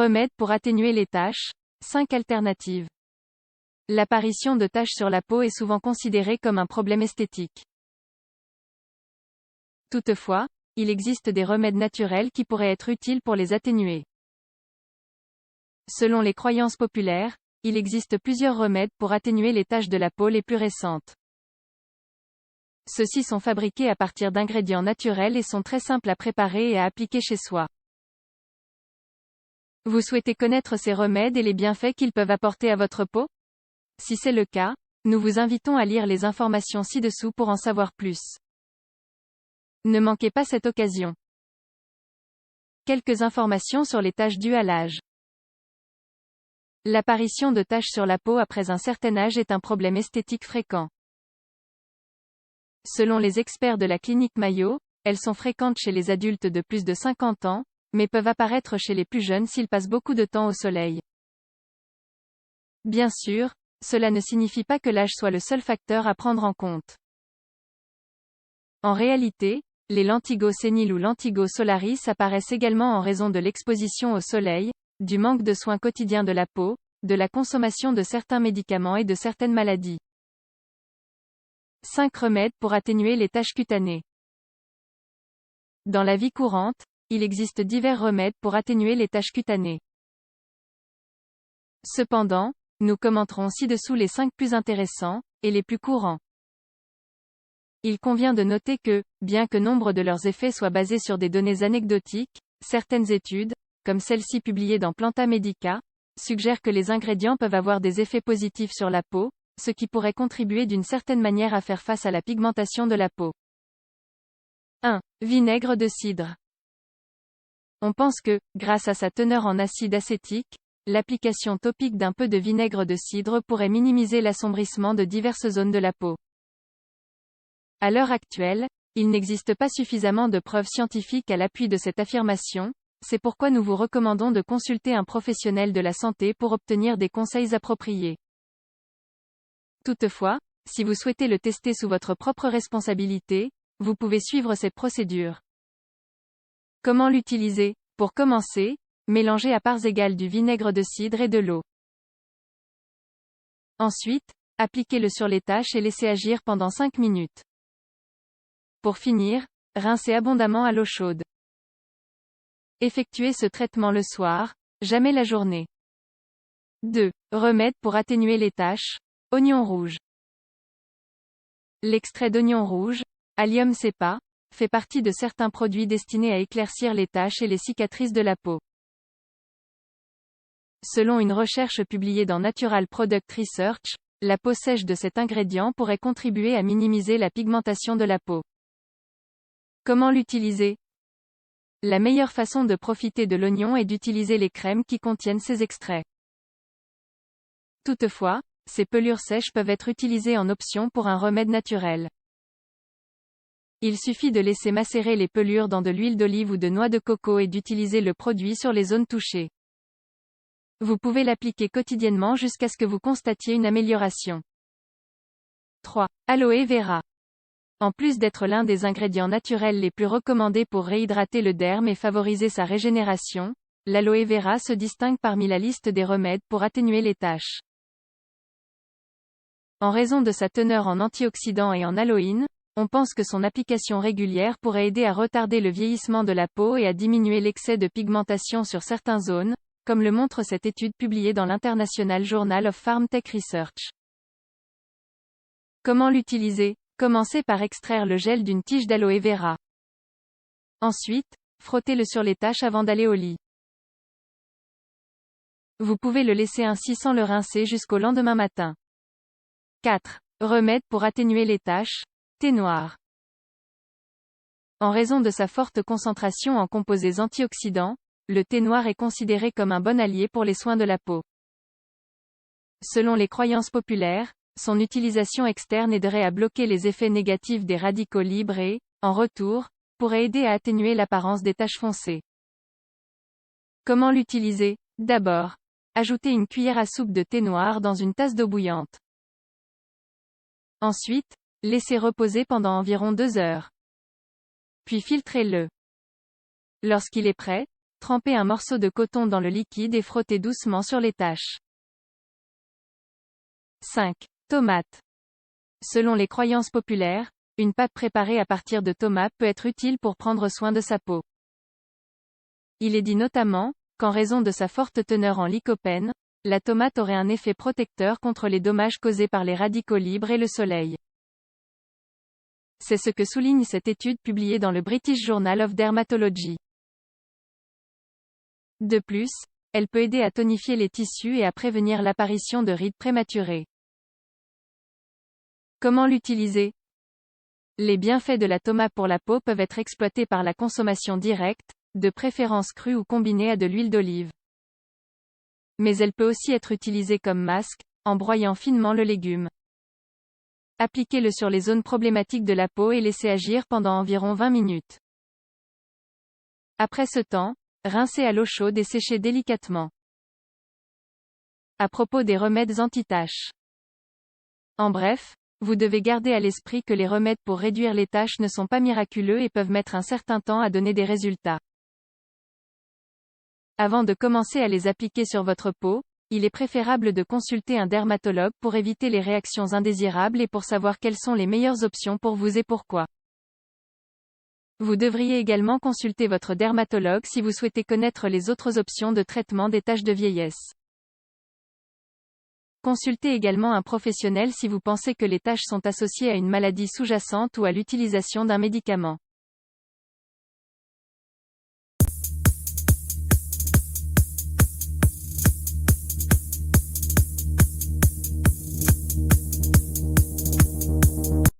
Remèdes pour atténuer les taches. 5 alternatives. L'apparition de taches sur la peau est souvent considérée comme un problème esthétique. Toutefois, il existe des remèdes naturels qui pourraient être utiles pour les atténuer. Selon les croyances populaires, il existe plusieurs remèdes pour atténuer les taches de la peau les plus récentes. Ceux-ci sont fabriqués à partir d'ingrédients naturels et sont très simples à préparer et à appliquer chez soi. Vous souhaitez connaître ces remèdes et les bienfaits qu'ils peuvent apporter à votre peau? Si c'est le cas, nous vous invitons à lire les informations ci-dessous pour en savoir plus. Ne manquez pas cette occasion. Quelques informations sur les taches dues à l'âge. L'apparition de taches sur la peau après un certain âge est un problème esthétique fréquent. Selon les experts de la clinique Mayo, elles sont fréquentes chez les adultes de plus de 50 ans, mais peuvent apparaître chez les plus jeunes s'ils passent beaucoup de temps au soleil. Bien sûr, cela ne signifie pas que l'âge soit le seul facteur à prendre en compte. En réalité, les lentigos séniles ou lentigos solaris apparaissent également en raison de l'exposition au soleil, du manque de soins quotidiens de la peau, de la consommation de certains médicaments et de certaines maladies. 5 remèdes pour atténuer les taches cutanées. Dans la vie courante, il existe divers remèdes pour atténuer les taches cutanées. Cependant, nous commenterons ci-dessous les 5 plus intéressants, et les plus courants. Il convient de noter que, bien que nombre de leurs effets soient basés sur des données anecdotiques, certaines études, comme celle-ci publiée dans Planta Medica, suggèrent que les ingrédients peuvent avoir des effets positifs sur la peau, ce qui pourrait contribuer d'une certaine manière à faire face à la pigmentation de la peau. 1. Vinaigre de cidre. On pense que, grâce à sa teneur en acide acétique, l'application topique d'un peu de vinaigre de cidre pourrait minimiser l'assombrissement de diverses zones de la peau. À l'heure actuelle, il n'existe pas suffisamment de preuves scientifiques à l'appui de cette affirmation, c'est pourquoi nous vous recommandons de consulter un professionnel de la santé pour obtenir des conseils appropriés. Toutefois, si vous souhaitez le tester sous votre propre responsabilité, vous pouvez suivre cette procédure. Comment l'utiliser? Pour commencer, mélangez à parts égales du vinaigre de cidre et de l'eau. Ensuite, appliquez-le sur les taches et laissez agir pendant 5 minutes. Pour finir, rincez abondamment à l'eau chaude. Effectuez ce traitement le soir, jamais la journée. 2. Remède pour atténuer les taches. Oignon rouge. L'extrait d'oignon rouge, Allium cepa, fait partie de certains produits destinés à éclaircir les taches et les cicatrices de la peau. Selon une recherche publiée dans Natural Product Research, la peau sèche de cet ingrédient pourrait contribuer à minimiser la pigmentation de la peau. Comment l'utiliser? La meilleure façon de profiter de l'oignon est d'utiliser les crèmes qui contiennent ces extraits. Toutefois, ces pelures sèches peuvent être utilisées en option pour un remède naturel. Il suffit de laisser macérer les pelures dans de l'huile d'olive ou de noix de coco et d'utiliser le produit sur les zones touchées. Vous pouvez l'appliquer quotidiennement jusqu'à ce que vous constatiez une amélioration. 3. Aloe vera. En plus d'être l'un des ingrédients naturels les plus recommandés pour réhydrater le derme et favoriser sa régénération, l'aloe vera se distingue parmi la liste des remèdes pour atténuer les taches. En raison de sa teneur en antioxydants et en aloïne, on pense que son application régulière pourrait aider à retarder le vieillissement de la peau et à diminuer l'excès de pigmentation sur certaines zones, comme le montre cette étude publiée dans l'International Journal of Farm Tech Research. Comment l'utiliser? Commencez par extraire le gel d'une tige d'aloe vera. Ensuite, frottez-le sur les taches avant d'aller au lit. Vous pouvez le laisser ainsi sans le rincer jusqu'au lendemain matin. 4. Remède pour atténuer les taches. Thé noir. En raison de sa forte concentration en composés antioxydants, le thé noir est considéré comme un bon allié pour les soins de la peau. Selon les croyances populaires, son utilisation externe aiderait à bloquer les effets négatifs des radicaux libres et, en retour, pourrait aider à atténuer l'apparence des taches foncées. Comment l'utiliser? D'abord, ajoutez une cuillère à soupe de thé noir dans une tasse d'eau bouillante. Ensuite, laissez reposer pendant environ 2 heures. Puis filtrez-le. Lorsqu'il est prêt, trempez un morceau de coton dans le liquide et frottez doucement sur les taches. 5. Tomates. Selon les croyances populaires, une pâte préparée à partir de tomates peut être utile pour prendre soin de sa peau. Il est dit notamment, qu'en raison de sa forte teneur en lycopène, la tomate aurait un effet protecteur contre les dommages causés par les radicaux libres et le soleil. C'est ce que souligne cette étude publiée dans le British Journal of Dermatology. De plus, elle peut aider à tonifier les tissus et à prévenir l'apparition de rides prématurées. Comment l'utiliser? Les bienfaits de la tomate pour la peau peuvent être exploités par la consommation directe, de préférence crue ou combinée à de l'huile d'olive. Mais elle peut aussi être utilisée comme masque, en broyant finement le légume. Appliquez-le sur les zones problématiques de la peau et laissez agir pendant environ 20 minutes. Après ce temps, rincez à l'eau chaude et séchez délicatement. À propos des remèdes anti-taches. En bref, vous devez garder à l'esprit que les remèdes pour réduire les taches ne sont pas miraculeux et peuvent mettre un certain temps à donner des résultats. Avant de commencer à les appliquer sur votre peau, il est préférable de consulter un dermatologue pour éviter les réactions indésirables et pour savoir quelles sont les meilleures options pour vous et pourquoi. Vous devriez également consulter votre dermatologue si vous souhaitez connaître les autres options de traitement des taches de vieillesse. Consultez également un professionnel si vous pensez que les taches sont associées à une maladie sous-jacente ou à l'utilisation d'un médicament.